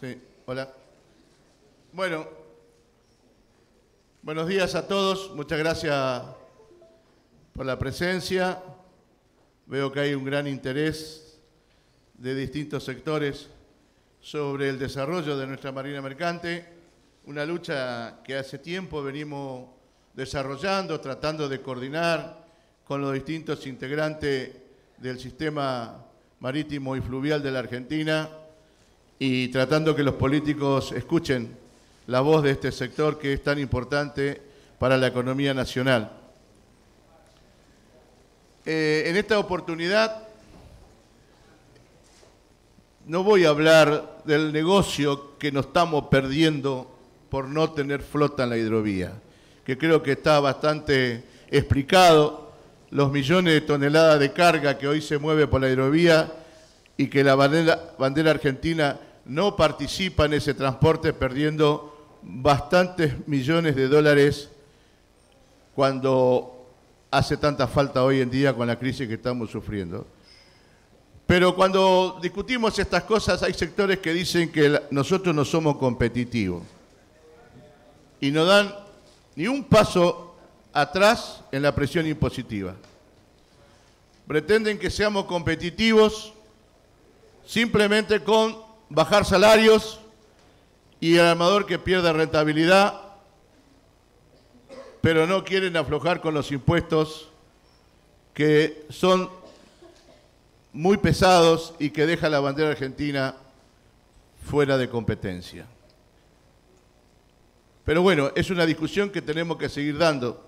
Sí, hola. Bueno, buenos días a todos. Muchas gracias por la presencia. Veo que hay un gran interés de distintos sectores sobre el desarrollo de nuestra Marina Mercante, una lucha que hace tiempo venimos desarrollando, tratando de coordinar con los distintos integrantes del sistema marítimo y fluvial de la Argentina y tratando que los políticos escuchen la voz de este sector que es tan importante para la economía nacional. En esta oportunidad no voy a hablar del negocio que nos estamos perdiendo por no tener flota en la hidrovía, que creo que está bastante explicado, los millones de toneladas de carga que hoy se mueve por la hidrovía y que la bandera argentina no participa en ese transporte, perdiendo bastantes millones de dólares cuando hace tanta falta hoy en día con la crisis que estamos sufriendo. Pero cuando discutimos estas cosas hay sectores que dicen que nosotros no somos competitivos y no dan ni un paso atrás en la presión impositiva. Pretenden que seamos competitivos simplemente con bajar salarios y el armador que pierda rentabilidad, pero no quieren aflojar con los impuestos que son muy pesados y que deja la bandera argentina fuera de competencia. Pero bueno, es una discusión que tenemos que seguir dando.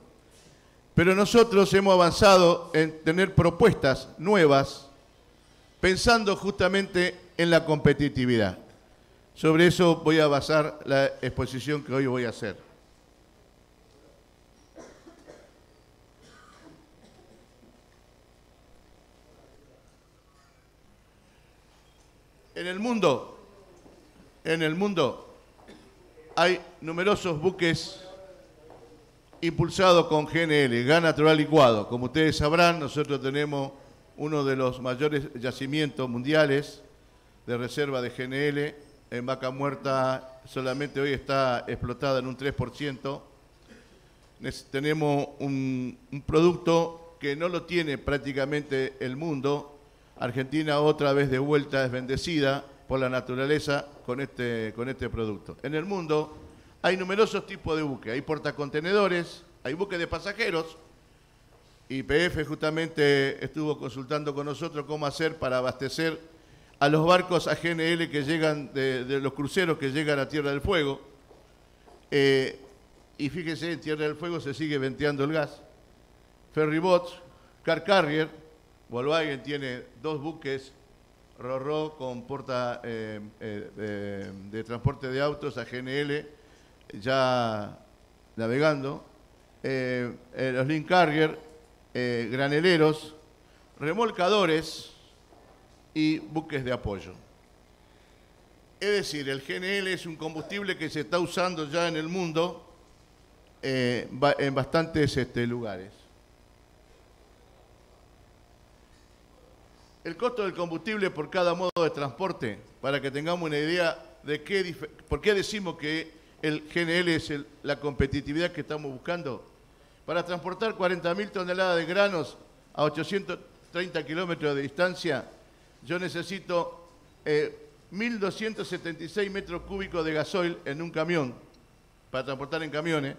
Pero nosotros hemos avanzado en tener propuestas nuevas, pensando justamente en la competitividad. Sobre eso voy a basar la exposición que hoy voy a hacer. En el mundo hay numerosos buques impulsados con GNL, gas natural licuado. Como ustedes sabrán, nosotros tenemos uno de los mayores yacimientos mundiales de reserva de GNL. En Vaca Muerta solamente hoy está explotada en un 3%. Tenemos un producto que no lo tiene prácticamente el mundo. Argentina otra vez de vuelta es bendecida por la naturaleza con este producto. En el mundo hay numerosos tipos de buques. Hay portacontenedores, hay buques de pasajeros. YPF justamente estuvo consultando con nosotros cómo hacer para abastecer a los barcos a GNL que llegan, de los cruceros que llegan a Tierra del Fuego. Y fíjese, en Tierra del Fuego se sigue venteando el gas. Ferryboats, car carrier, Volkswagen tiene 2 buques Ro-Ro con porta de transporte de autos a GNL ya navegando. Los link carrier, graneleros, remolcadores y buques de apoyo. Es decir, el GNL es un combustible que se está usando ya en el mundo en bastantes lugares. El costo del combustible por cada modo de transporte, para que tengamos una idea de por qué decimos que el GNL es la competitividad que estamos buscando. Para transportar 40.000 toneladas de granos a 830 kilómetros de distancia, yo necesito 1.276 metros cúbicos de gasoil en un camión, para transportar en camiones,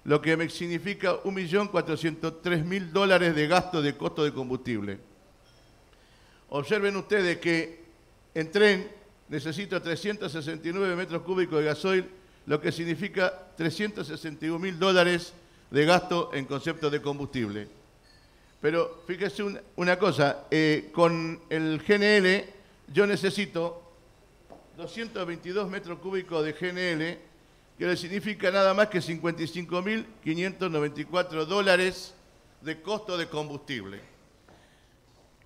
lo que me significa $1.403.000 de gasto de costo de combustible. Observen ustedes que en tren necesito 369 metros cúbicos de gasoil, lo que significa $361.000 de gasto en concepto de combustible. Pero fíjese una cosa, con el GNL yo necesito 222 metros cúbicos de GNL, que le significa nada más que $55.594 de costo de combustible.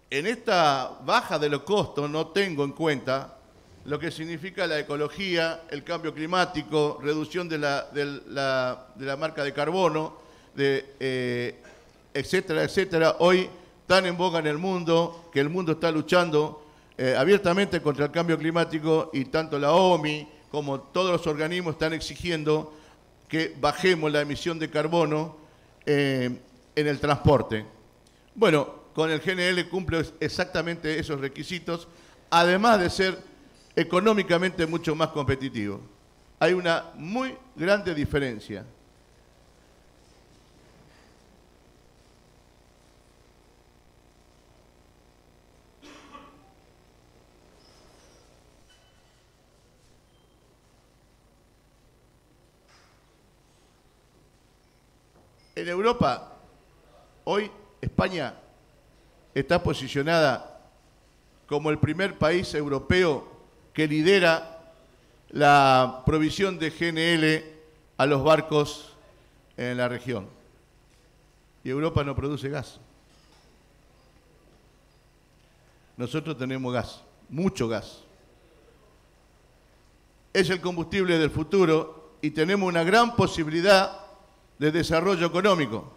En esta baja de los costos no tengo en cuenta lo que significa la ecología, el cambio climático, reducción de la marca de carbono, etcétera, etcétera. Hoy tan en boga en el mundo, que el mundo está luchando abiertamente contra el cambio climático y tanto la OMI como todos los organismos están exigiendo que bajemos la emisión de carbono en el transporte. Bueno, con el GNL cumple exactamente esos requisitos, además de ser económicamente mucho más competitivo. Hay una muy grande diferencia. En Europa, hoy España está posicionada como el primer país europeo que lidera la provisión de GNL a los barcos en la región. Y Europa no produce gas. Nosotros tenemos gas, mucho gas. Es el combustible del futuro y tenemos una gran posibilidad de desarrollo económico.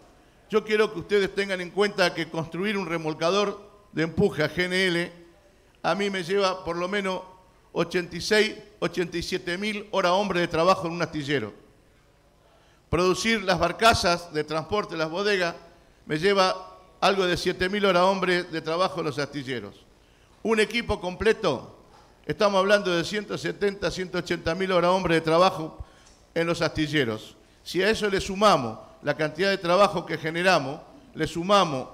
Yo quiero que ustedes tengan en cuenta que construir un remolcador de empuje a GNL a mí me lleva por lo menos 87.000 horas hombre de trabajo en un astillero. Producir las barcazas de transporte, las bodegas, me lleva algo de 7.000 horas hombre de trabajo en los astilleros. Un equipo completo, estamos hablando de 170.000, 180.000 horas hombre de trabajo en los astilleros. Si a eso le sumamos la cantidad de trabajo que generamos, le sumamos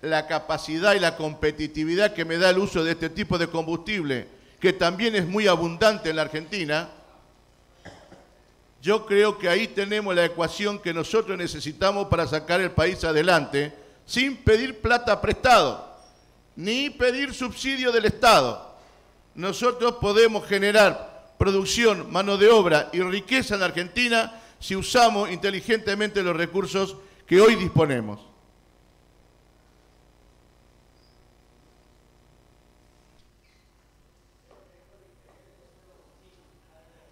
la capacidad y la competitividad que me da el uso de este tipo de combustible, que también es muy abundante en la Argentina, yo creo que ahí tenemos la ecuación que nosotros necesitamos para sacar el país adelante, sin pedir plata prestado, ni pedir subsidio del Estado. Nosotros podemos generar producción, mano de obra y riqueza en la Argentina si usamos inteligentemente los recursos que hoy disponemos.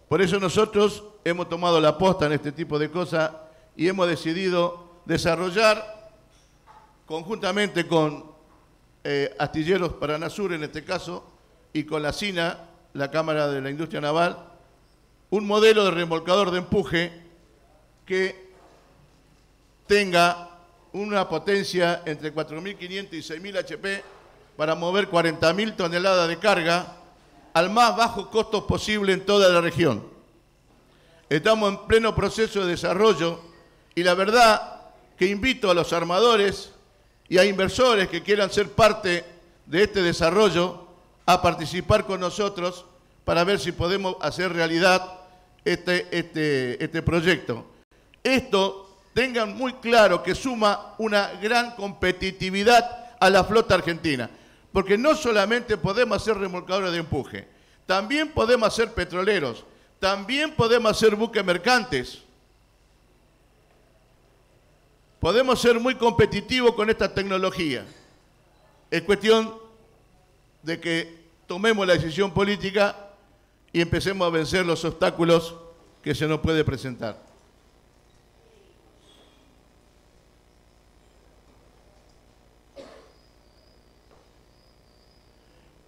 Por eso nosotros hemos tomado la posta en este tipo de cosas y hemos decidido desarrollar, conjuntamente con Astilleros Paranasur en este caso, y con la SINA, la Cámara de la Industria Naval, un modelo de remolcador de empuje que tenga una potencia entre 4.500 y 6.000 HP para mover 40.000 toneladas de carga al más bajo costo posible en toda la región. Estamos en pleno proceso de desarrollo y la verdad que invito a los armadores y a inversores que quieran ser parte de este desarrollo a participar con nosotros para ver si podemos hacer realidad este proyecto. Esto, tengan muy claro que suma una gran competitividad a la flota argentina, porque no solamente podemos hacer remolcadores de empuje, también podemos hacer petroleros, también podemos hacer buques mercantes. Podemos ser muy competitivos con esta tecnología. Es cuestión de que tomemos la decisión política y empecemos a vencer los obstáculos que se nos puede presentar.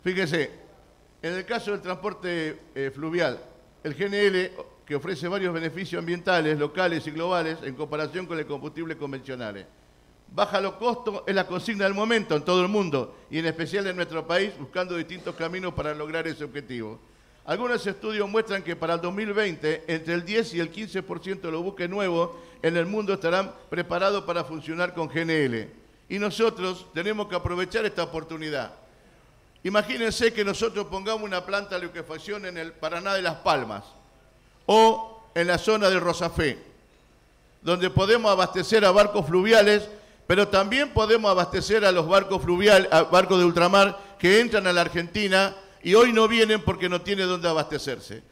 Fíjese, en el caso del transporte fluvial, el GNL, que ofrece varios beneficios ambientales, locales y globales en comparación con el combustible convencionales. Baja los costos es la consigna del momento en todo el mundo y en especial en nuestro país, buscando distintos caminos para lograr ese objetivo. Algunos estudios muestran que para el 2020, entre el 10 y el 15% de los buques nuevos en el mundo estarán preparados para funcionar con GNL. Y nosotros tenemos que aprovechar esta oportunidad. Imagínense que nosotros pongamos una planta de liquefacción en el Paraná de Las Palmas o en la zona del Rosafé, donde podemos abastecer a barcos fluviales, pero también podemos abastecer a los barcos fluviales, a barcos de ultramar que entran a la Argentina y hoy no vienen porque no tienen dónde abastecerse.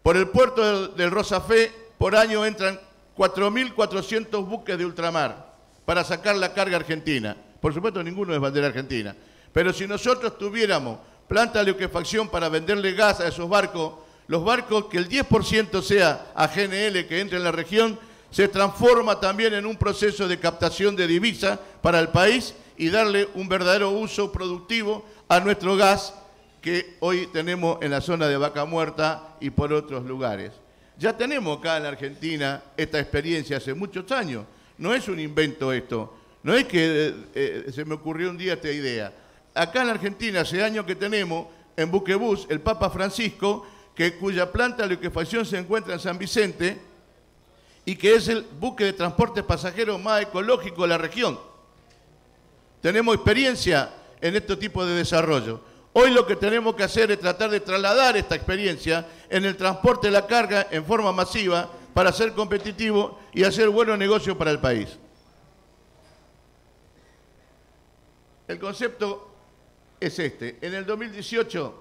Por el puerto del Rosafé, por año entran 4.400 buques de ultramar para sacar la carga argentina. Por supuesto, ninguno es bandera argentina. Pero si nosotros tuviéramos planta de liquefacción para venderle gas a esos barcos, los barcos que el 10% sea a GNL que entre en la región, se transforma también en un proceso de captación de divisa para el país y darle un verdadero uso productivo a nuestro gas que hoy tenemos en la zona de Vaca Muerta y por otros lugares. Ya tenemos acá en la Argentina esta experiencia hace muchos años. No es un invento esto. No es que se me ocurrió un día esta idea. Acá en la Argentina hace años que tenemos en Buquebus el Papa Francisco, cuya planta de liquefacción se encuentra en San Vicente y que es el buque de transporte pasajero más ecológico de la región. Tenemos experiencia en este tipo de desarrollo. Hoy lo que tenemos que hacer es tratar de trasladar esta experiencia en el transporte de la carga en forma masiva para ser competitivo y hacer buenos negocios para el país. El concepto es este. En el 2018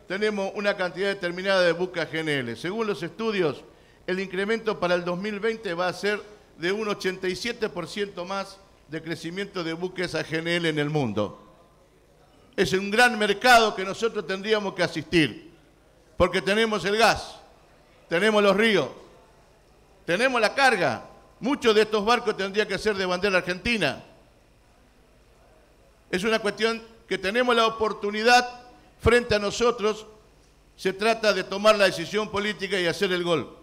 tenemos una cantidad determinada de buques GNL. Según los estudios, el incremento para el 2020 va a ser de un 87% más de crecimiento de buques a GNL en el mundo. Es un gran mercado que nosotros tendríamos que asistir, porque tenemos el gas, tenemos los ríos, tenemos la carga. Muchos de estos barcos tendrían que ser de bandera argentina. Es una cuestión que tenemos la oportunidad frente a nosotros. Se trata de tomar la decisión política y hacer el gol.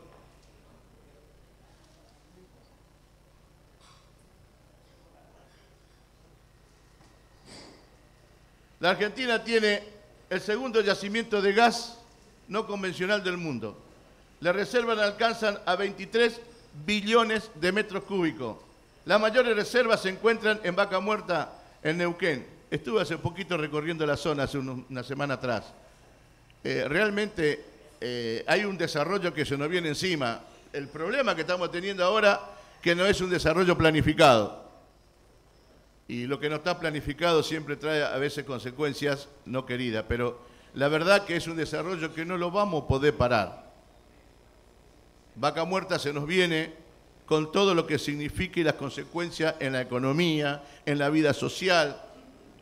La Argentina tiene el segundo yacimiento de gas no convencional del mundo. Las reservas alcanzan a 23 billones de metros cúbicos. Las mayores reservas se encuentran en Vaca Muerta, en Neuquén. Estuve hace poquito recorriendo la zona, hace una semana atrás. Realmente hay un desarrollo que se nos viene encima. El problema que estamos teniendo ahora, que no es un desarrollo planificado. Y lo que no está planificado siempre trae a veces consecuencias no queridas, pero la verdad que es un desarrollo que no lo vamos a poder parar. Vaca Muerta se nos viene con todo lo que significa y las consecuencias en la economía, en la vida social,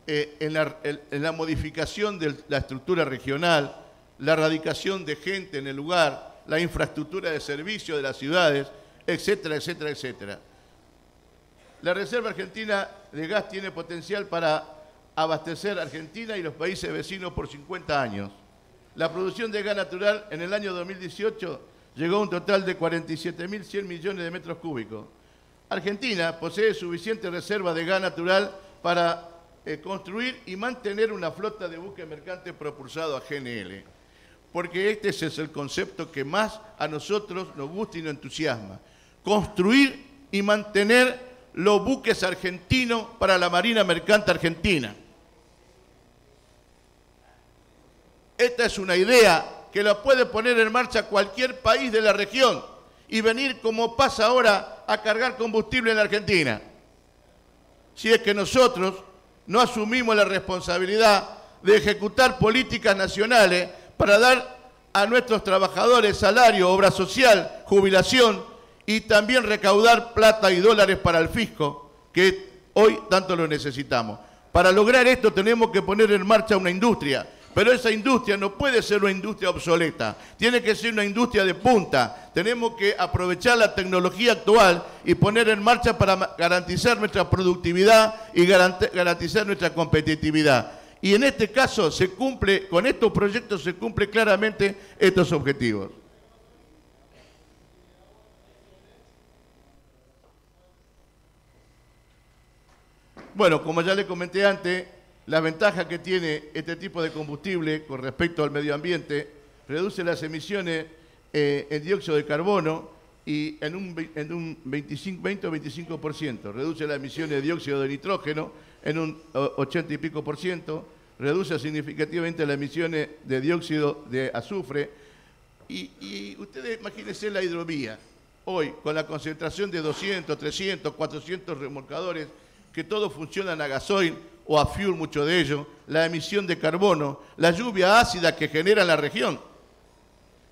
en la modificación de la estructura regional, la radicación de gente en el lugar, la infraestructura de servicios de las ciudades, etcétera, etcétera, etcétera. La Reserva Argentina de Gas tiene potencial para abastecer a Argentina y los países vecinos por 50 años. La producción de gas natural en el año 2018 llegó a un total de 47.100 millones de metros cúbicos. Argentina posee suficiente reserva de gas natural para construir y mantener una flota de buques mercantes propulsados a GNL, porque este es el concepto que más a nosotros nos gusta y nos entusiasma. Construir y mantener los buques argentinos para la Marina Mercante Argentina. Esta es una idea que la puede poner en marcha cualquier país de la región y venir, como pasa ahora, a cargar combustible en la Argentina. Si es que nosotros no asumimos la responsabilidad de ejecutar políticas nacionales para dar a nuestros trabajadores salario, obra social, jubilación, y también recaudar plata y dólares para el fisco, que hoy tanto lo necesitamos. Para lograr esto tenemos que poner en marcha una industria, pero esa industria no puede ser una industria obsoleta, tiene que ser una industria de punta. Tenemos que aprovechar la tecnología actual y poner en marcha para garantizar nuestra productividad y garantizar nuestra competitividad. Y en este caso se cumple, con estos proyectos se cumple claramente estos objetivos. Bueno, como ya le comenté antes, la ventaja que tiene este tipo de combustible con respecto al medio ambiente, reduce las emisiones en dióxido de carbono y en un 20 o 25%, reduce las emisiones de dióxido de nitrógeno en un 80 y pico por ciento, reduce significativamente las emisiones de dióxido de azufre y ustedes imagínense la hidrovía, hoy con la concentración de 200, 300, 400 remolcadores, que todos funcionan a gasoil o a fuel, mucho de ello, la emisión de carbono, la lluvia ácida que genera la región,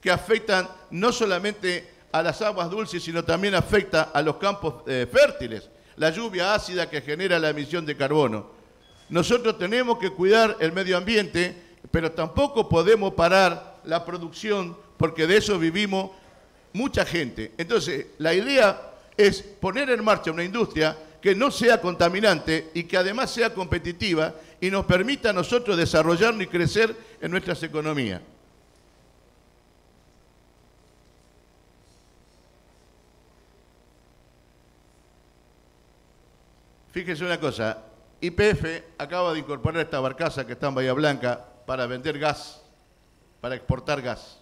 que afectan no solamente a las aguas dulces, sino también afecta a los campos fértiles, la lluvia ácida que genera la emisión de carbono. Nosotros tenemos que cuidar el medio ambiente, pero tampoco podemos parar la producción, porque de eso vivimos mucha gente. Entonces, la idea es poner en marcha una industria que no sea contaminante y que además sea competitiva y nos permita a nosotros desarrollarnos y crecer en nuestras economías. Fíjese una cosa, YPF acaba de incorporar esta barcaza que está en Bahía Blanca para vender gas, para exportar gas.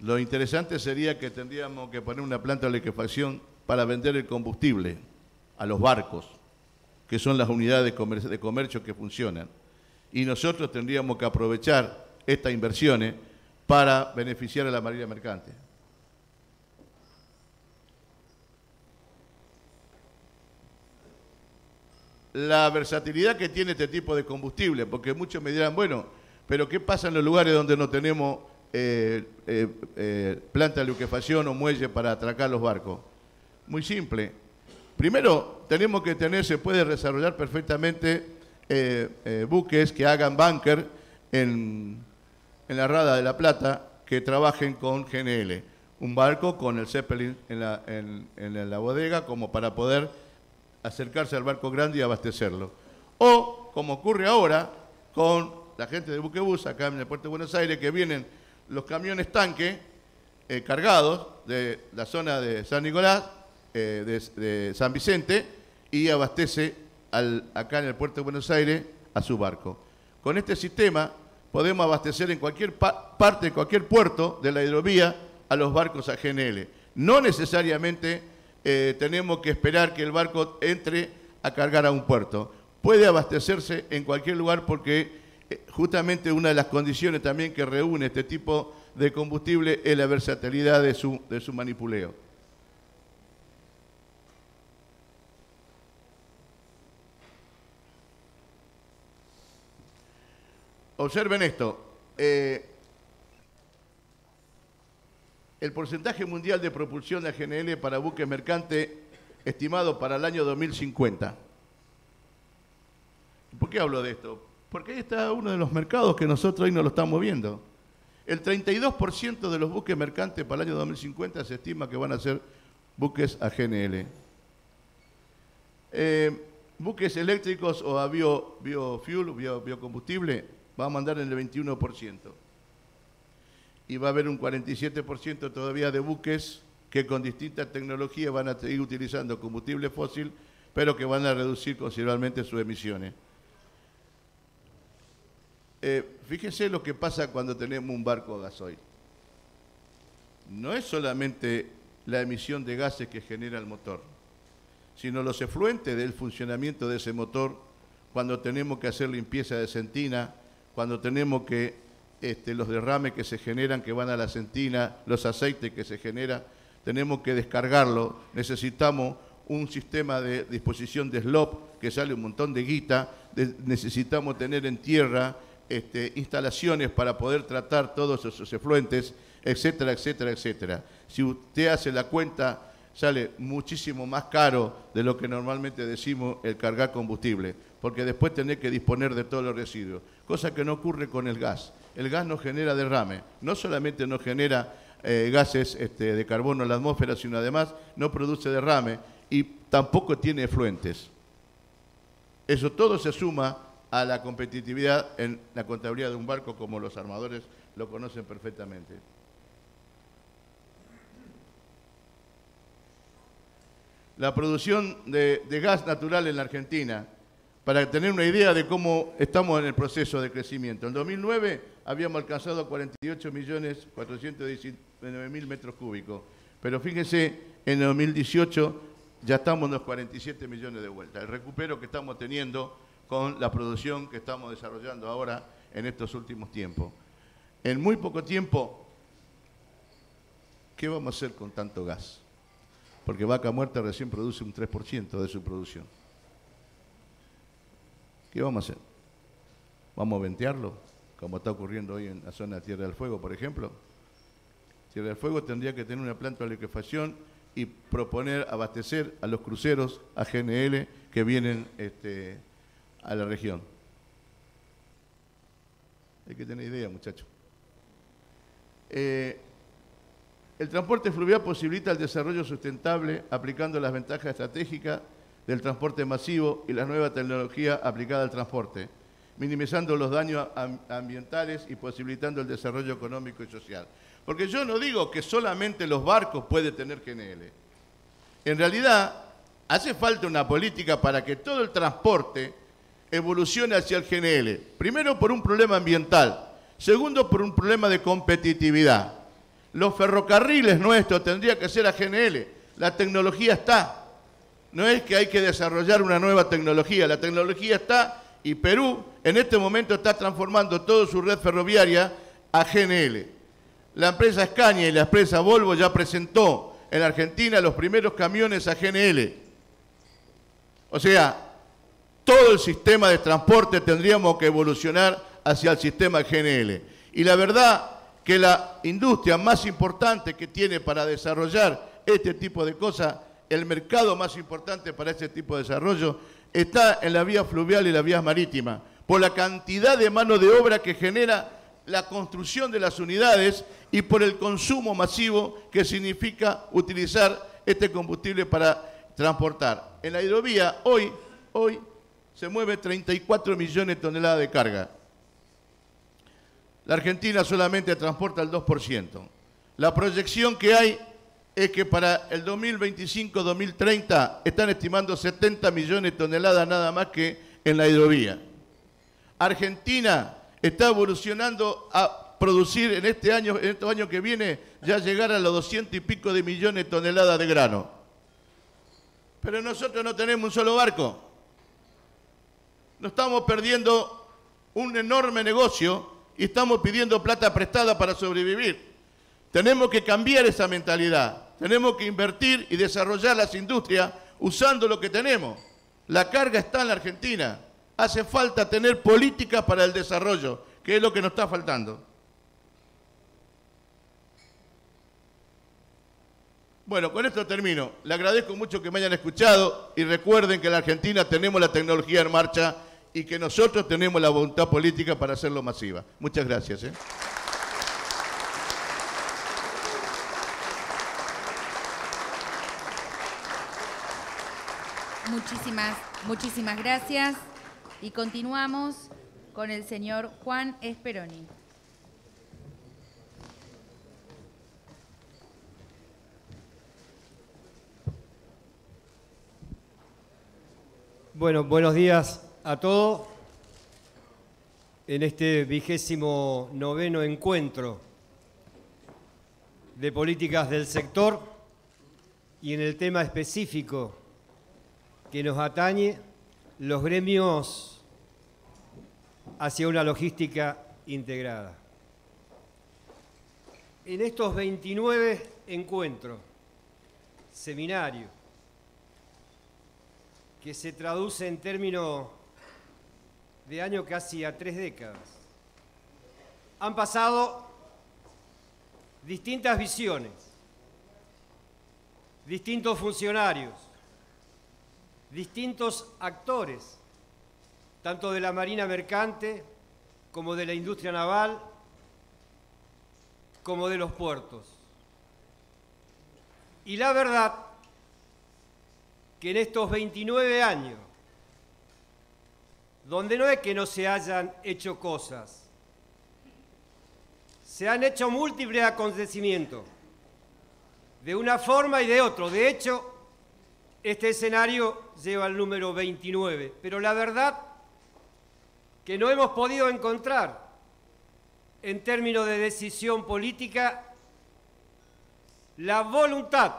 Lo interesante sería que tendríamos que poner una planta de liquefacción para vender el combustible a los barcos, que son las unidades de comercio que funcionan. Y nosotros tendríamos que aprovechar estas inversiones para beneficiar a la marina mercante. La versatilidad que tiene este tipo de combustible, porque muchos me dirán, bueno, pero ¿qué pasa en los lugares donde no tenemos planta de liquefacción o muelle para atracar los barcos? Muy simple. Primero, tenemos que tener, se puede desarrollar perfectamente buques que hagan bunker en la Rada de la Plata, que trabajen con GNL. Un barco con el Zeppelin en la bodega como para poder acercarse al barco grande y abastecerlo. O, como ocurre ahora, con la gente de Buquebus, acá en el puerto de Buenos Aires, que vienen los camiones tanque cargados de la zona de San Nicolás, de San Vicente, y abastece acá en el puerto de Buenos Aires a su barco. Con este sistema podemos abastecer en cualquier parte, en cualquier puerto de la hidrovía a los barcos a GNL. No necesariamente tenemos que esperar que el barco entre a cargar a un puerto. Puede abastecerse en cualquier lugar porque justamente una de las condiciones también que reúne este tipo de combustible es la versatilidad de su manipuleo. Observen esto. El porcentaje mundial de propulsión de GNL para buques mercantes estimado para el año 2050. ¿Por qué hablo de esto? Porque ahí está uno de los mercados que nosotros hoy no lo estamos viendo. El 32% de los buques mercantes para el año 2050 se estima que van a ser buques a GNL. Buques eléctricos o a biofuel, biocombustible, va a mandar en el 21%. Y va a haber un 47% todavía de buques que con distintas tecnologías van a seguir utilizando combustible fósil, pero que van a reducir considerablemente sus emisiones. Fíjense lo que pasa cuando tenemos un barco a gasoil. No es solamente la emisión de gases que genera el motor, sino los efluentes del funcionamiento de ese motor cuando tenemos que hacer limpieza de sentina, cuando tenemos que los derrames que se generan, que van a la sentina, los aceites que se generan, tenemos que descargarlo. Necesitamos un sistema de disposición de slop que sale un montón de guita. Necesitamos tener en tierra instalaciones para poder tratar todos esos efluentes, etcétera, etcétera, etcétera. Si usted hace la cuenta, sale muchísimo más caro de lo que normalmente decimos el cargar combustible, porque después tenés que disponer de todos los residuos, cosa que no ocurre con el gas. El gas no genera derrame, no solamente no genera gases de carbono en la atmósfera, sino además no produce derrame y tampoco tiene efluentes. Eso todo se suma a la competitividad en la contabilidad de un barco, como los armadores lo conocen perfectamente. La producción de gas natural en la Argentina, para tener una idea de cómo estamos en el proceso de crecimiento. En 2009 habíamos alcanzado 48.419.000 metros cúbicos, pero fíjense, en 2018 ya estamos en los 47 millones de vueltas. El recupero que estamos teniendo con la producción que estamos desarrollando ahora en estos últimos tiempos. En muy poco tiempo, ¿qué vamos a hacer con tanto gas? Porque Vaca Muerta recién produce un 3% de su producción. ¿Qué vamos a hacer? ¿Vamos a ventearlo? Como está ocurriendo hoy en la zona de Tierra del Fuego, por ejemplo. Tierra del Fuego tendría que tener una planta de liquefacción y proponer abastecer a los cruceros, a GNL, que vienen a la región. Hay que tener idea, muchachos. El transporte fluvial posibilita el desarrollo sustentable aplicando las ventajas estratégicas del transporte masivo y la nueva tecnología aplicada al transporte, minimizando los daños ambientales y posibilitando el desarrollo económico y social. Porque yo no digo que solamente los barcos pueden tener GNL. En realidad, hace falta una política para que todo el transporte evolucione hacia el GNL. Primero, por un problema ambiental. Segundo, por un problema de competitividad. Los ferrocarriles nuestros tendrían que ser a GNL. La tecnología está. No es que hay que desarrollar una nueva tecnología. La tecnología está y Perú en este momento está transformando toda su red ferroviaria a GNL. La empresa Scania y la empresa Volvo ya presentó en Argentina los primeros camiones a GNL. O sea, todo el sistema de transporte tendríamos que evolucionar hacia el sistema GNL. Y la verdad que la industria más importante que tiene para desarrollar este tipo de cosas, el mercado más importante para este tipo de desarrollo, está en la vía fluvial y la vía marítima, por la cantidad de mano de obra que genera la construcción de las unidades y por el consumo masivo que significa utilizar este combustible para transportar. En la hidrovía, hoy se mueve 34 millones de toneladas de carga. La Argentina solamente transporta el 2%. La proyección que hay es que para el 2025-2030 están estimando 70 millones de toneladas nada más que en la hidrovía. Argentina está evolucionando a producir en estos años que viene, ya llegar a los 200 y pico de millones de toneladas de grano. Pero nosotros no tenemos un solo barco. Nos estamos perdiendo un enorme negocio y estamos pidiendo plata prestada para sobrevivir. Tenemos que cambiar esa mentalidad. Tenemos que invertir y desarrollar las industrias usando lo que tenemos. La carga está en la Argentina. Hace falta tener políticas para el desarrollo, que es lo que nos está faltando. Bueno, con esto termino. Le agradezco mucho que me hayan escuchado y recuerden que en la Argentina tenemos la tecnología en marcha y que nosotros tenemos la voluntad política para hacerlo masiva. Muchas gracias. Muchísimas gracias. Y continuamos con el señor Juan Speroni. Bueno, buenos días a todos. En este 29º encuentro de políticas del sector y en el tema específico que nos atañe, los gremios hacia una logística integrada. En estos 29 encuentros, seminarios, que se traduce en términos de año casi a 3 décadas, han pasado distintas visiones, distintos funcionarios, distintos actores, tanto de la Marina Mercante, como de la industria naval, como de los puertos. Y la verdad que en estos 29 años, donde no es que no se hayan hecho cosas, se han hecho múltiples acontecimientos, de una forma y de otra. De hecho, este escenario lleva el número 29, pero la verdad que no hemos podido encontrar, en términos de decisión política, la voluntad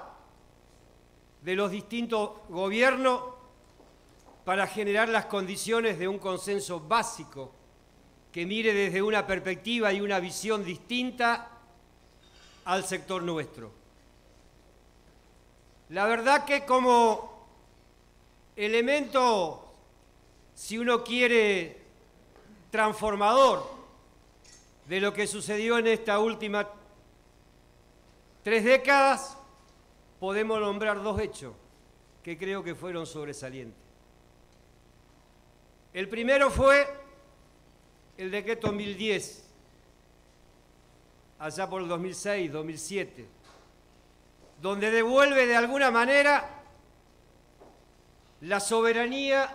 de los distintos gobiernos para generar las condiciones de un consenso básico que mire desde una perspectiva y una visión distinta al sector nuestro. La verdad que como elemento, si uno quiere, transformador de lo que sucedió en esta última 3 décadas, podemos nombrar 2 hechos que creo que fueron sobresalientes. El primero fue el decreto 1010, allá por el 2006, 2007, donde devuelve de alguna manera la soberanía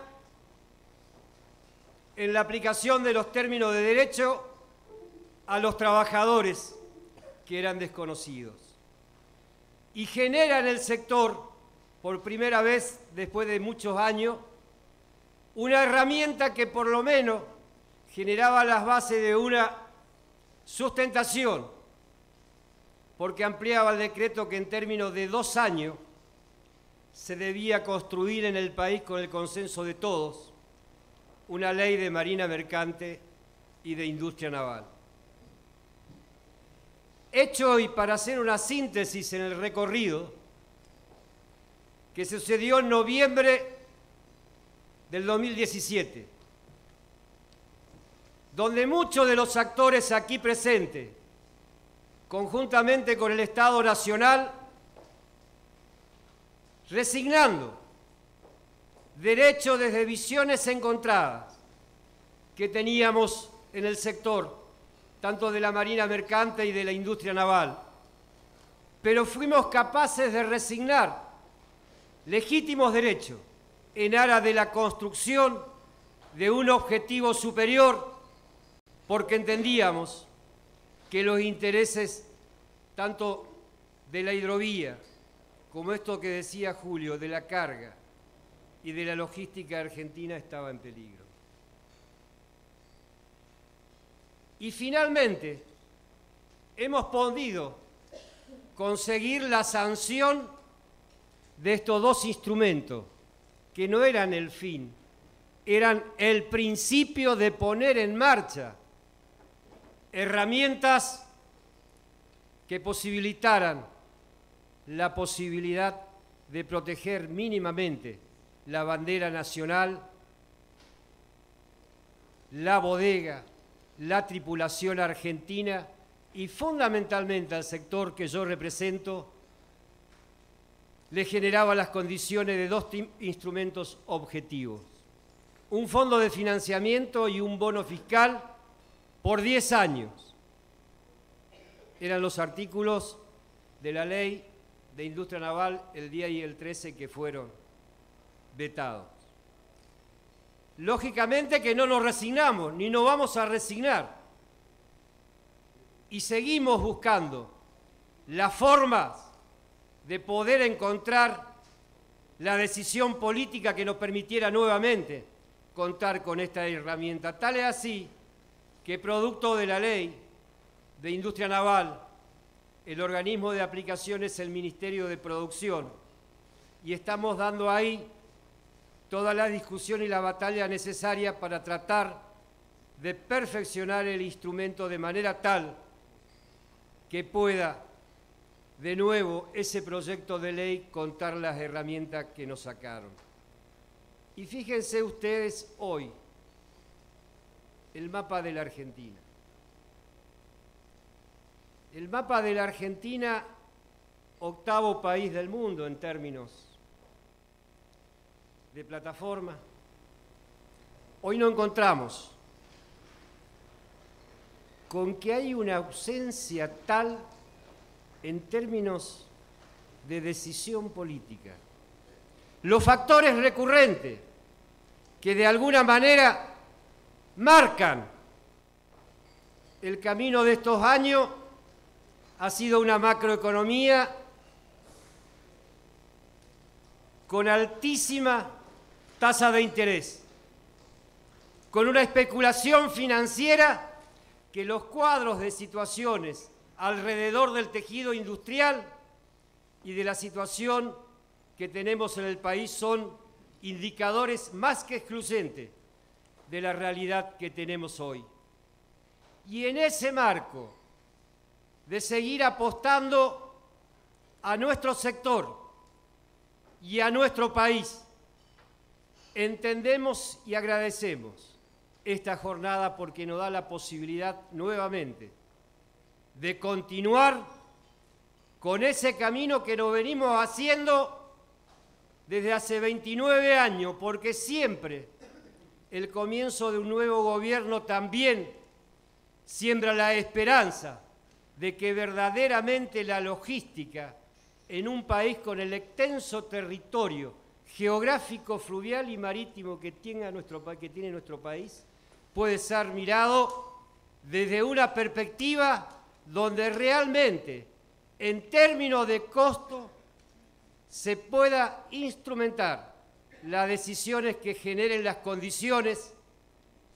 en la aplicación de los términos de derecho a los trabajadores que eran desconocidos. Y genera en el sector, por primera vez después de muchos años, una herramienta que por lo menos generaba las bases de una sustentación, porque ampliaba el decreto que en términos de 2 años se debía construir en el país con el consenso de todos una ley de marina mercante y de industria naval. Hecho, y para hacer una síntesis en el recorrido, que sucedió en noviembre del 2017, donde muchos de los actores aquí presentes, conjuntamente con el Estado Nacional, resignando derechos desde visiones encontradas que teníamos en el sector, tanto de la marina mercante y de la industria naval. Pero fuimos capaces de resignar legítimos derechos en aras de la construcción de un objetivo superior, porque entendíamos que los intereses tanto de la hidrovía como esto que decía Julio, de la carga y de la logística argentina estaba en peligro. Y finalmente hemos podido conseguir la sanción de estos 2 instrumentos, que no eran el fin, eran el principio de poner en marcha herramientas que posibilitaran la posibilidad de proteger mínimamente la bandera nacional, la bodega, la tripulación argentina y fundamentalmente al sector que yo represento, le generaba las condiciones de 2 instrumentos objetivos: un fondo de financiamiento y un bono fiscal por 10 años. Eran los artículos de la ley de industria naval el 10 y el 13 que fueron vetados. Lógicamente que no nos resignamos, ni nos vamos a resignar. Y seguimos buscando las formas de poder encontrar la decisión política que nos permitiera nuevamente contar con esta herramienta. Tal es así que, producto de la ley de industria naval, el organismo de aplicación es el Ministerio de Producción, y estamos dando ahí toda la discusión y la batalla necesaria para tratar de perfeccionar el instrumento de manera tal que pueda, de nuevo, ese proyecto de ley contar las herramientas que nos sacaron. Y fíjense ustedes hoy el mapa de la Argentina. El mapa de la Argentina, 8º país del mundo en términos de plataforma. Hoy nos encontramos con que hay una ausencia tal en términos de decisión política. Los factores recurrentes que de alguna manera marcan el camino de estos años ha sido una macroeconomía con altísima tasa de interés, con una especulación financiera que los cuadros de situaciones alrededor del tejido industrial y de la situación que tenemos en el país son indicadores más que excluyentes de la realidad que tenemos hoy. Y en ese marco de seguir apostando a nuestro sector y a nuestro país, entendemos y agradecemos esta jornada porque nos da la posibilidad nuevamente de continuar con ese camino que nos venimos haciendo desde hace 29 años, porque siempre el comienzo de un nuevo gobierno también siembra la esperanza de que verdaderamente la logística en un país con el extenso territorio geográfico, fluvial y marítimo que tiene nuestro país, puede ser mirado desde una perspectiva donde realmente, en términos de costo, se pueda instrumentar las decisiones que generen las condiciones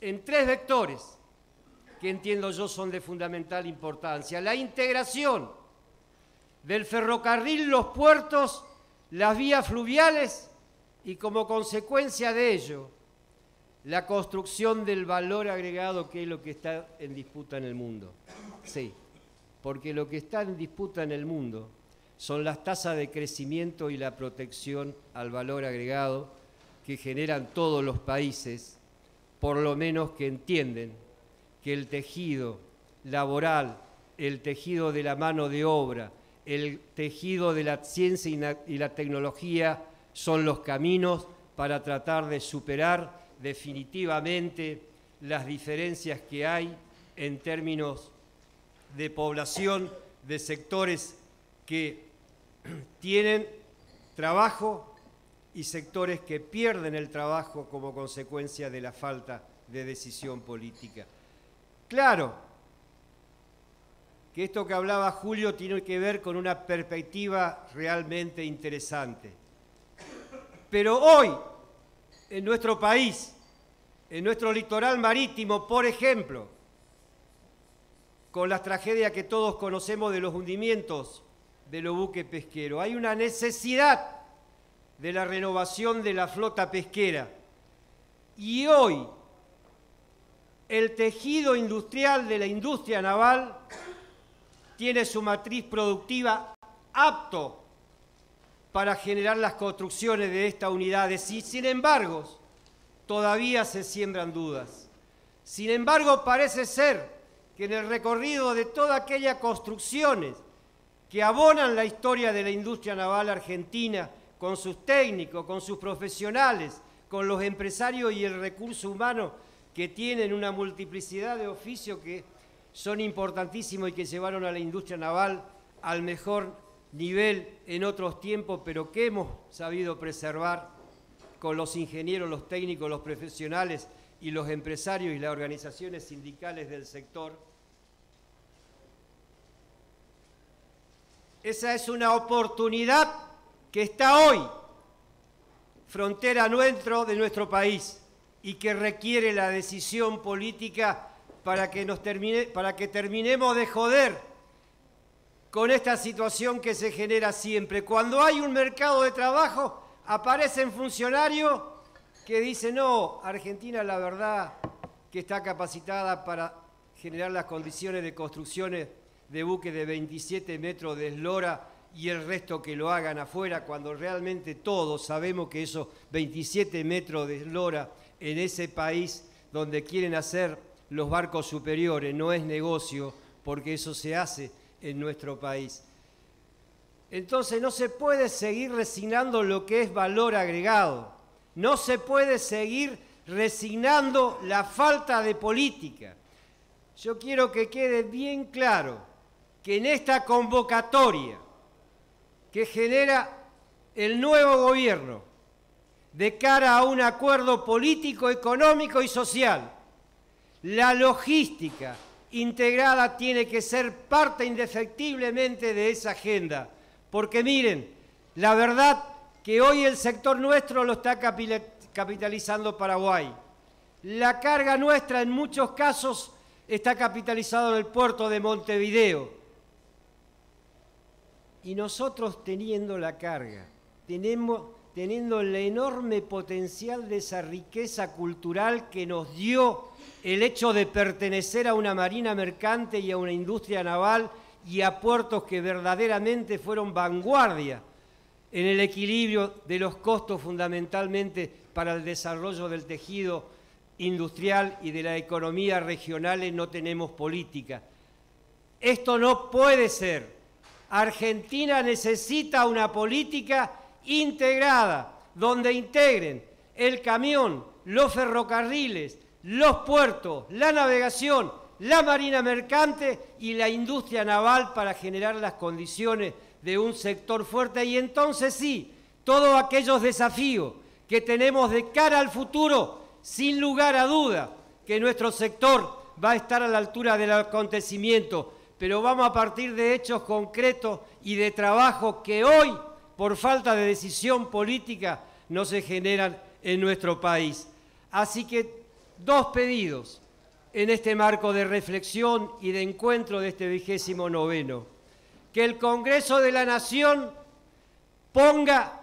en 3 vectores que entiendo yo son de fundamental importancia: la integración del ferrocarril, los puertos, las vías fluviales y, como consecuencia de ello, la construcción del valor agregado, que es lo que está en disputa en el mundo. Sí, porque lo que está en disputa en el mundo son las tasas de crecimiento y la protección al valor agregado que generan todos los países, por lo menos que entienden que el tejido laboral, el tejido de la mano de obra, el tejido de la ciencia y la tecnología son los caminos para tratar de superar definitivamente las diferencias que hay en términos de población, de sectores que tienen trabajo y sectores que pierden el trabajo como consecuencia de la falta de decisión política. Claro que esto que hablaba Julio tiene que ver con una perspectiva realmente interesante. Pero hoy, en nuestro país, en nuestro litoral marítimo, por ejemplo, con las tragedias que todos conocemos de los hundimientos de los buques pesqueros, hay una necesidad de la renovación de la flota pesquera. Y hoy, el tejido industrial de la industria naval tiene su matriz productiva apto para generar las construcciones de estas unidades y, sin embargo, todavía se siembran dudas. Sin embargo, parece ser que en el recorrido de todas aquellas construcciones que abonan la historia de la industria naval argentina, con sus técnicos, con sus profesionales, con los empresarios y el recurso humano que tienen una multiplicidad de oficios que son importantísimos y que llevaron a la industria naval al mejor nivel en otros tiempos, pero que hemos sabido preservar con los ingenieros, los técnicos, los profesionales y los empresarios y las organizaciones sindicales del sector. Esa es una oportunidad que está hoy frontera de nuestro país y que requiere la decisión política para que terminemos de joder con esta situación que se genera siempre. Cuando hay un mercado de trabajo, aparecen funcionarios que dicen: no, Argentina la verdad que está capacitada para generar las condiciones de construcciones de buques de 27 metros de eslora y el resto que lo hagan afuera, cuando realmente todos sabemos que esos 27 metros de eslora en ese país donde quieren hacer los barcos superiores no es negocio, porque eso se hace en nuestro país. Entonces no se puede seguir resignando lo que es valor agregado, no se puede seguir resignando la falta de política. Yo quiero que quede bien claro que en esta convocatoria que genera el nuevo gobierno de cara a un acuerdo político, económico y social, la logística integrada tiene que ser parte indefectiblemente de esa agenda. Porque miren, la verdad que hoy el sector nuestro lo está capitalizando Paraguay. La carga nuestra en muchos casos está capitalizada en el puerto de Montevideo. Y nosotros teniendo la carga, teniendo el enorme potencial de esa riqueza cultural que nos dio el hecho de pertenecer a una marina mercante y a una industria naval y a puertos que verdaderamente fueron vanguardia en el equilibrio de los costos fundamentalmente para el desarrollo del tejido industrial y de la economía regionales, no tenemos política. Esto no puede ser. Argentina necesita una política integrada, donde integren el camión, los ferrocarriles, los puertos, la navegación, la marina mercante y la industria naval para generar las condiciones de un sector fuerte y entonces sí, todos aquellos desafíos que tenemos de cara al futuro, sin lugar a duda que nuestro sector va a estar a la altura del acontecimiento, pero vamos a partir de hechos concretos y de trabajo que hoy, por falta de decisión política, no se generan en nuestro país. Así que dos pedidos en este marco de reflexión y de encuentro de este 29º. Que el Congreso de la Nación ponga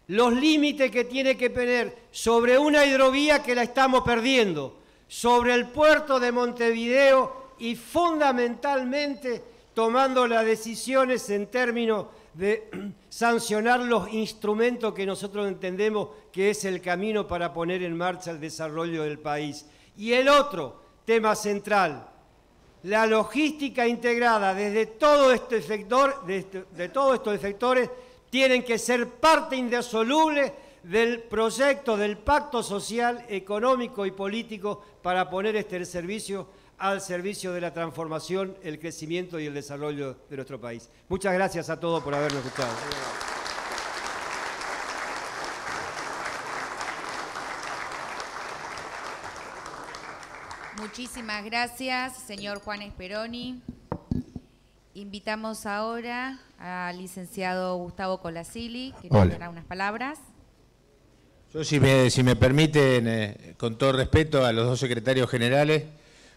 los límites que tiene que poner sobre una hidrovía que la estamos perdiendo, sobre el puerto de Montevideo y fundamentalmente tomando las decisiones en términos de sancionar los instrumentos que nosotros entendemos que es el camino para poner en marcha el desarrollo del país. Y el otro tema central, la logística integrada desde todo este sector, de todos estos sectores, tienen que ser parte indisoluble del proyecto del pacto social, económico y político para poner este servicio al servicio de la transformación, el crecimiento y el desarrollo de nuestro país. Muchas gracias a todos por habernos escuchado. Muchísimas gracias, señor Juan Speroni. Invitamos ahora al licenciado Gustavo Colasili, que nos dará unas palabras. Yo, si me permiten, con todo respeto a los dos secretarios generales,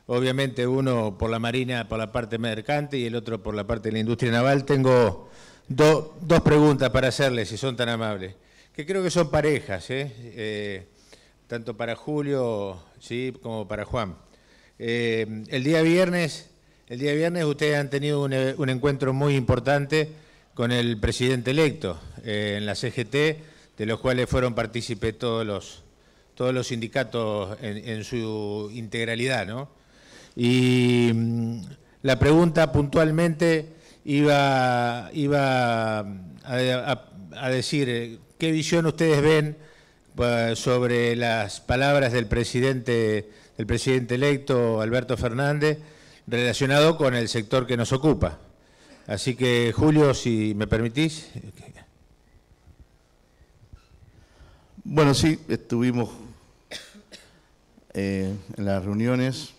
obviamente uno por la Marina, por la parte mercante, y el otro por la parte de la industria naval, tengo dos preguntas para hacerles, si son tan amables, que creo que son parejas, tanto para Julio, ¿sí?, como para Juan. El día viernes ustedes han tenido un encuentro muy importante con el presidente electo en la CGT, de los cuales fueron partícipes todos los sindicatos en su integralidad, ¿no? Y la pregunta puntualmente iba a decir qué visión ustedes ven sobre las palabras del presidente electo Alberto Fernández relacionado con el sector que nos ocupa. Así que, Julio, si me permitís. Bueno, sí, estuvimos en las reuniones,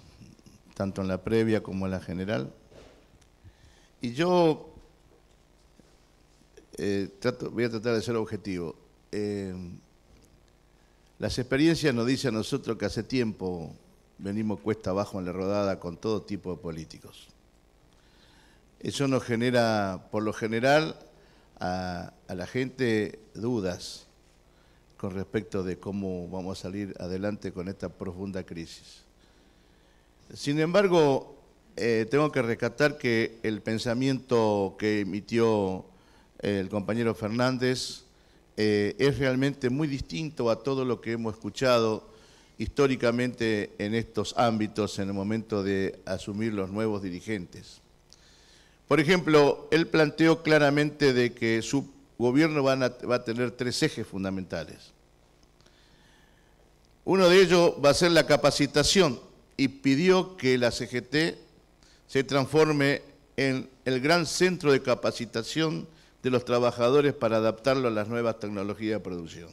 tanto en la previa como en la general, y yo voy a tratar de ser objetivo. Las experiencias nos dicen a nosotros que hace tiempo venimos cuesta abajo en la rodada con todo tipo de políticos. Eso nos genera, por lo general, a la gente dudas con respecto de cómo vamos a salir adelante con esta profunda crisis. Sin embargo, tengo que rescatar que el pensamiento que emitió el compañero Fernández es realmente muy distinto a todo lo que hemos escuchado históricamente en estos ámbitos en el momento de asumir los nuevos dirigentes. Por ejemplo, él planteó claramente de que su gobierno va a tener tres ejes fundamentales. Uno de ellos va a ser la capacitación y pidió que la CGT se transforme en el gran centro de capacitación de los trabajadores para adaptarlo a las nuevas tecnologías de producción.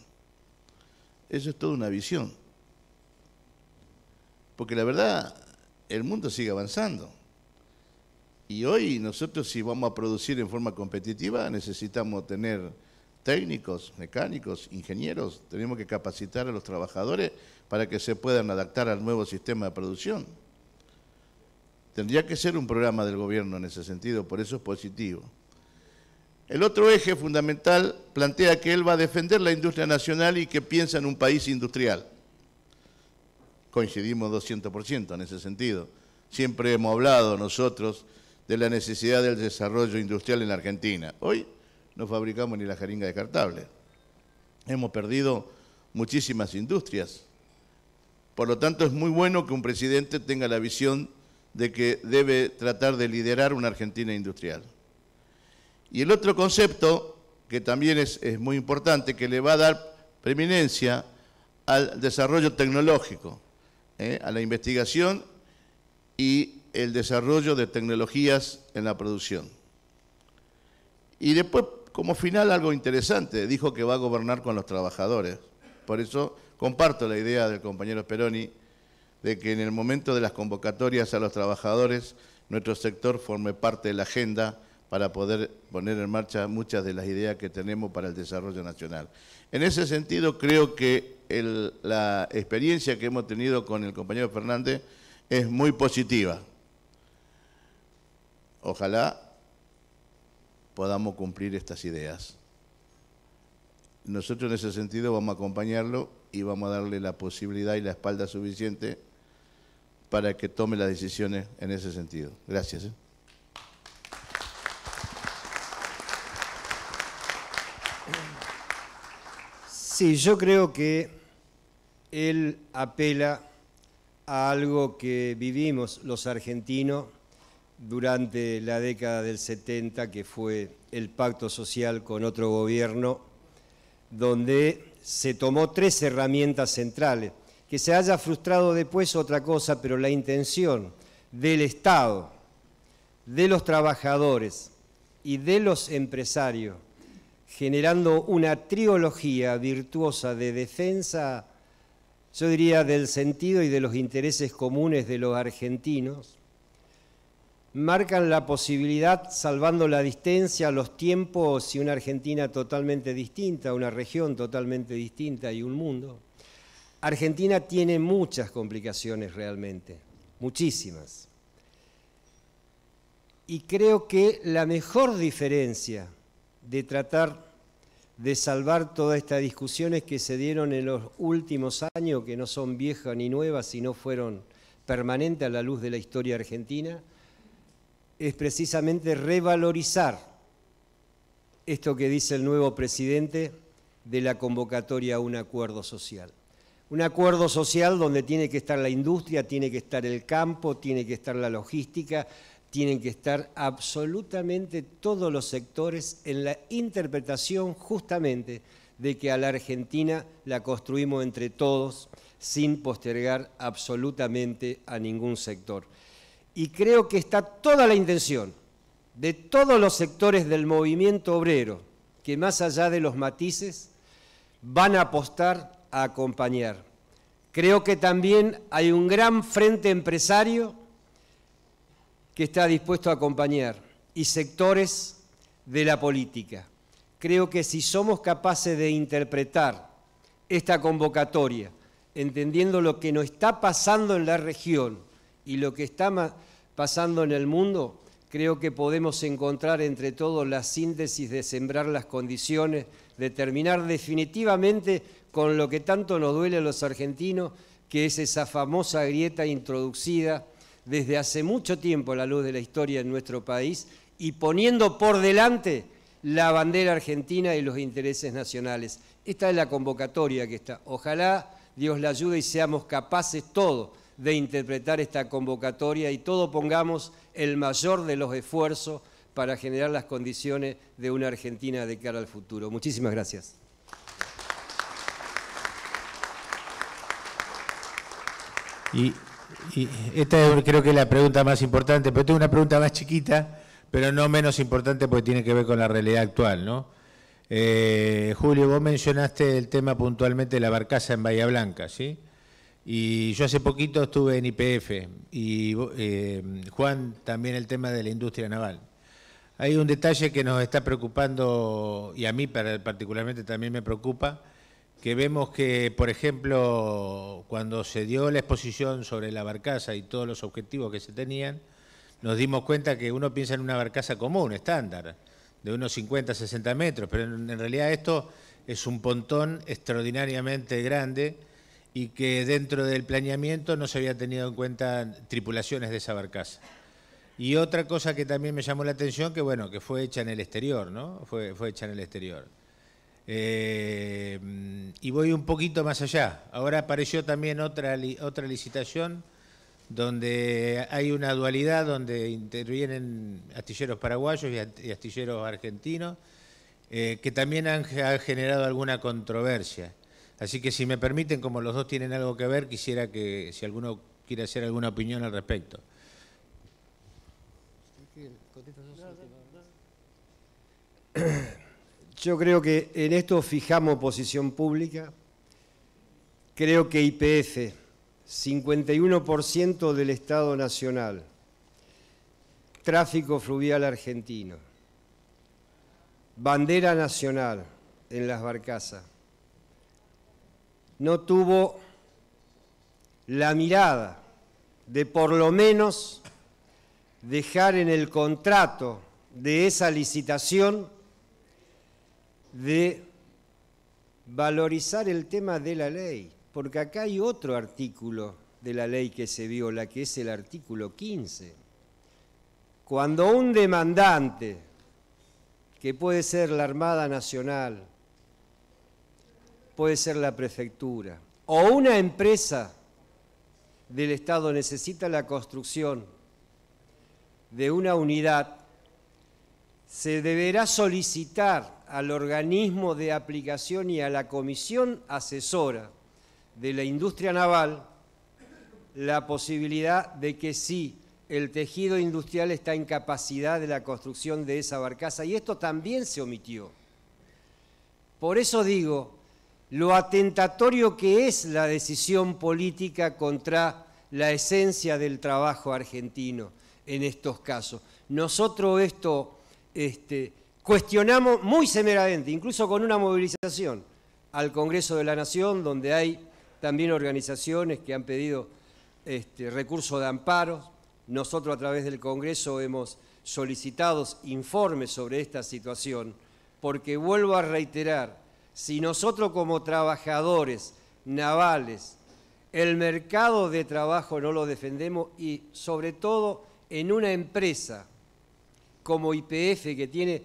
Eso es toda una visión. Porque la verdad, el mundo sigue avanzando. Y hoy nosotros, si vamos a producir en forma competitiva, necesitamos tener técnicos, mecánicos, ingenieros. Tenemos que capacitar a los trabajadores para que se puedan adaptar al nuevo sistema de producción. Tendría que ser un programa del gobierno en ese sentido, por eso es positivo. El otro eje fundamental plantea que él va a defender la industria nacional y que piensa en un país industrial. Coincidimos 200% en ese sentido. Siempre hemos hablado nosotros de la necesidad del desarrollo industrial en la Argentina. Hoy no fabricamos ni la jeringa descartable. Hemos perdido muchísimas industrias. Por lo tanto, es muy bueno que un presidente tenga la visión de que debe tratar de liderar una Argentina industrial. Y el otro concepto, que también es muy importante, que le va a dar preeminencia al desarrollo tecnológico, a la investigación y el desarrollo de tecnologías en la producción. Y después, como final, algo interesante, dijo que va a gobernar con los trabajadores. Por eso comparto la idea del compañero Speroni de que en el momento de las convocatorias a los trabajadores, nuestro sector forme parte de la agenda para poder poner en marcha muchas de las ideas que tenemos para el desarrollo nacional. En ese sentido, creo que la experiencia que hemos tenido con el compañero Fernández es muy positiva. Ojalá podamos cumplir estas ideas. Nosotros en ese sentido vamos a acompañarlo y vamos a darle la posibilidad y la espalda suficiente para que tome las decisiones en ese sentido. Gracias. Sí, yo creo que él apela a algo que vivimos los argentinos durante la década del 70, que fue el pacto social con otro gobierno, donde se tomó 3 herramientas centrales. Que se haya frustrado después otra cosa, pero la intención del Estado, de los trabajadores y de los empresarios, generando una trilogía virtuosa de defensa, yo diría, del sentido y de los intereses comunes de los argentinos, marcan la posibilidad, salvando la distancia, los tiempos y una Argentina totalmente distinta, una región totalmente distinta y un mundo. Argentina tiene muchas complicaciones realmente, muchísimas. Y creo que la mejor diferencia de tratar de salvar todas estas discusiones que se dieron en los últimos años, que no son viejas ni nuevas, sino fueron permanentes a la luz de la historia argentina, es precisamente revalorizar esto que dice el nuevo presidente de la convocatoria a un acuerdo social. Un acuerdo social donde tiene que estar la industria, tiene que estar el campo, tiene que estar la logística, tienen que estar absolutamente todos los sectores en la interpretación justamente de que a la Argentina la construimos entre todos sin postergar absolutamente a ningún sector. Y creo que está toda la intención de todos los sectores del movimiento obrero, que más allá de los matices, van a apostar a acompañar. Creo que también hay un gran frente empresario que está dispuesto a acompañar y sectores de la política. Creo que si somos capaces de interpretar esta convocatoria, entendiendo lo que nos está pasando en la región y lo que está pasando en el mundo, creo que podemos encontrar entre todos la síntesis de sembrar las condiciones, de terminar definitivamente con lo que tanto nos duele a los argentinos, que es esa famosa grieta introducida desde hace mucho tiempo a la luz de la historia en nuestro país y poniendo por delante la bandera argentina y los intereses nacionales. Esta es la convocatoria que está. Ojalá Dios la ayude y seamos capaces todos de interpretar esta convocatoria y todos pongamos el mayor de los esfuerzos para generar las condiciones de una Argentina de cara al futuro. Muchísimas gracias. Y esta creo que es la pregunta más importante, pero tengo una pregunta más chiquita, pero no menos importante porque tiene que ver con la realidad actual, ¿no? Julio, vos mencionaste el tema puntualmente de la barcaza en Bahía Blanca, ¿sí? Y yo hace poquito estuve en YPF y Juan también el tema de la industria naval. Hay un detalle que nos está preocupando y a mí particularmente también me preocupa, que vemos que, por ejemplo, cuando se dio la exposición sobre la barcaza y todos los objetivos que se tenían, nos dimos cuenta que uno piensa en una barcaza común, estándar, de unos 50, 60 metros, pero en realidad esto es un pontón extraordinariamente grande y que dentro del planeamiento no se había tenido en cuenta tripulaciones de esa barcaza. Y otra cosa que también me llamó la atención, que bueno, que fue hecha en el exterior, ¿no? Fue hecha en el exterior. Y voy un poquito más allá. Ahora apareció también otra licitación donde hay una dualidad, donde intervienen astilleros paraguayos y astilleros argentinos, que también han generado alguna controversia. Así que si me permiten, como los dos tienen algo que ver, quisiera que si alguno quiere hacer alguna opinión al respecto. Yo creo que en esto fijamos posición pública. Creo que YPF, 51% del Estado Nacional, tráfico fluvial argentino, bandera nacional en las barcazas, no tuvo la mirada de por lo menos dejar en el contrato de esa licitación de valorizar el tema de la ley, porque acá hay otro artículo de la ley que se viola, que es el artículo 15. Cuando un demandante, que puede ser la Armada Nacional, puede ser la prefectura, o una empresa del Estado necesita la construcción de una unidad, se deberá solicitar al organismo de aplicación y a la comisión asesora de la industria naval la posibilidad de que sí, el tejido industrial está en capacidad de la construcción de esa barcaza, y esto también se omitió. Por eso digo, lo atentatorio que es la decisión política contra la esencia del trabajo argentino en estos casos. Nosotros esto cuestionamos muy severamente, incluso con una movilización al Congreso de la Nación, donde hay también organizaciones que han pedido recursos de amparo. Nosotros a través del Congreso hemos solicitado informes sobre esta situación, porque vuelvo a reiterar, si nosotros como trabajadores navales el mercado de trabajo no lo defendemos, y sobre todo en una empresa como YPF, que tiene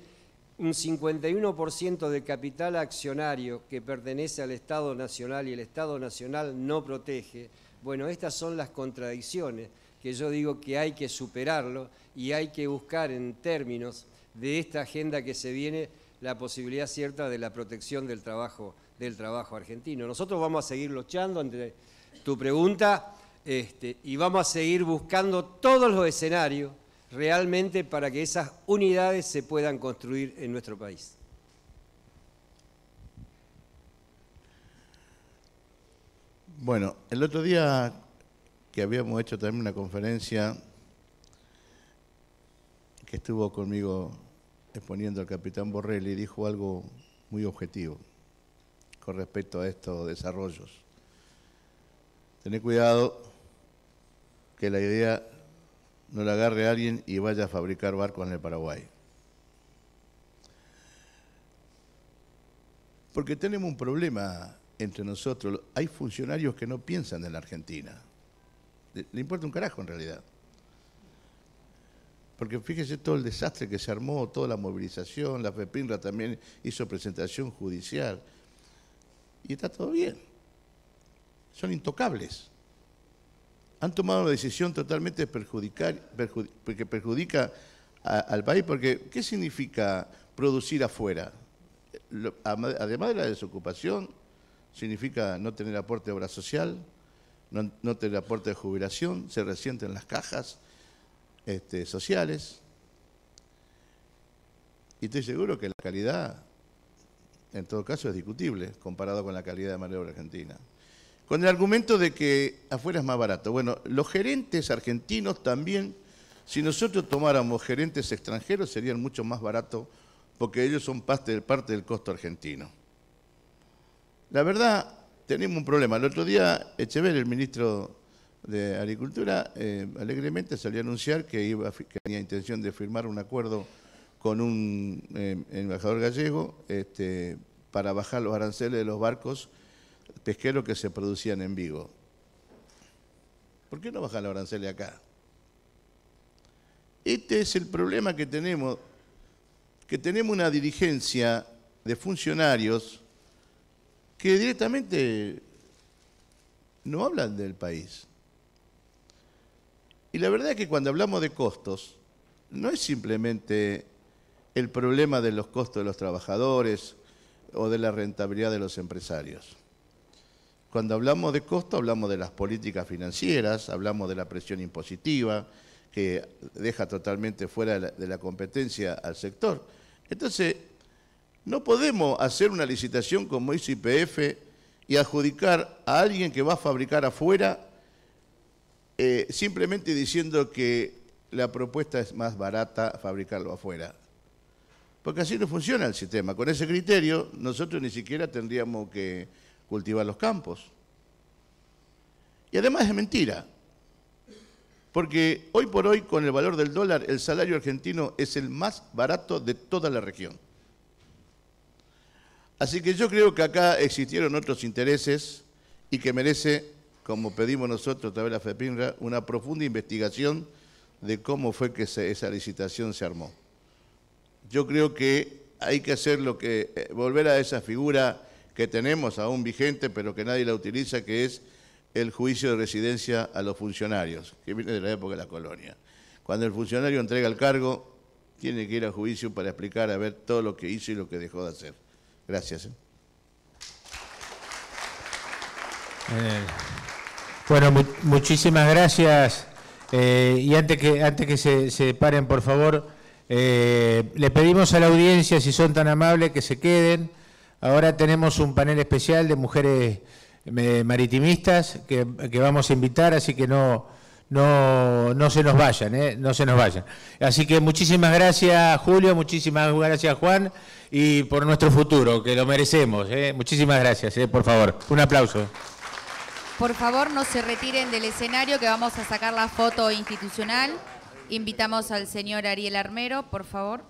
un 51% de capital accionario que pertenece al Estado Nacional y el Estado Nacional no protege, bueno, estas son las contradicciones que yo digo que hay que superarlo y hay que buscar en términos de esta agenda que se viene la posibilidad cierta de la protección del trabajo argentino. Nosotros vamos a seguir luchando ante tu pregunta y vamos a seguir buscando todos los escenarios realmente para que esas unidades se puedan construir en nuestro país. Bueno, el otro día que habíamos hecho también una conferencia que estuvo conmigo exponiendo el capitán Borrelli, dijo algo muy objetivo con respecto a estos desarrollos. Tené cuidado que la idea no la agarre alguien y vaya a fabricar barcos en el Paraguay. Porque tenemos un problema entre nosotros. Hay funcionarios que no piensan en la Argentina. Le importa un carajo en realidad. Porque fíjese todo el desastre que se armó, toda la movilización, la FEPINRA también hizo presentación judicial. Y está todo bien. Son intocables. Han tomado una decisión totalmente que perjudica al país, porque ¿qué significa producir afuera? Además de la desocupación, significa no tener aporte de obra social, no tener aporte de jubilación, se resienten las cajas sociales. Y estoy seguro que la calidad, en todo caso, es discutible comparado con la calidad de mano de obra argentina. Con el argumento de que afuera es más barato. Bueno, los gerentes argentinos también, si nosotros tomáramos gerentes extranjeros, serían mucho más baratos porque ellos son parte del costo argentino. La verdad, tenemos un problema. El otro día, Echeverri, el ministro de Agricultura, alegremente salió a anunciar que tenía intención de firmar un acuerdo con un embajador gallego para bajar los aranceles de los barcos pesqueros que se producían en Vigo. ¿Por qué no bajan los aranceles acá? Este es el problema que tenemos una dirigencia de funcionarios que directamente no hablan del país. Y la verdad es que cuando hablamos de costos, no es simplemente el problema de los costos de los trabajadores o de la rentabilidad de los empresarios. Cuando hablamos de costo, hablamos de las políticas financieras, hablamos de la presión impositiva, que deja totalmente fuera de la competencia al sector. Entonces, No podemos hacer una licitación como hizo YPF y adjudicar a alguien que va a fabricar afuera simplemente diciendo que la propuesta es más barata fabricarlo afuera. Porque así no funciona el sistema. Con ese criterio, nosotros ni siquiera tendríamos que cultivar los campos. Y además es mentira. Porque hoy por hoy, con el valor del dólar, el salario argentino es el más barato de toda la región. Así que yo creo que acá existieron otros intereses y que merece, como pedimos nosotros a través de la FEPINRA, una profunda investigación de cómo fue que esa licitación se armó. Yo creo que hay que hacer volver a esa figura que tenemos aún vigente, pero que nadie la utiliza, que es el juicio de residencia a los funcionarios, que viene de la época de la colonia. Cuando el funcionario entrega el cargo, tiene que ir a juicio para explicar a ver todo lo que hizo y lo que dejó de hacer. Gracias. Bueno, muchísimas gracias. Y antes que se paren, por favor, le pedimos a la audiencia, si son tan amables, que se queden. Ahora tenemos un panel especial de mujeres maritimistas que vamos a invitar, así que no se nos vayan, no se nos vayan. Así que muchísimas gracias, Julio, muchísimas gracias, Juan, y por nuestro futuro, que lo merecemos. Muchísimas gracias, por favor. Un aplauso. Por favor, no se retiren del escenario, que vamos a sacar la foto institucional. Invitamos al señor Ariel Armero, por favor.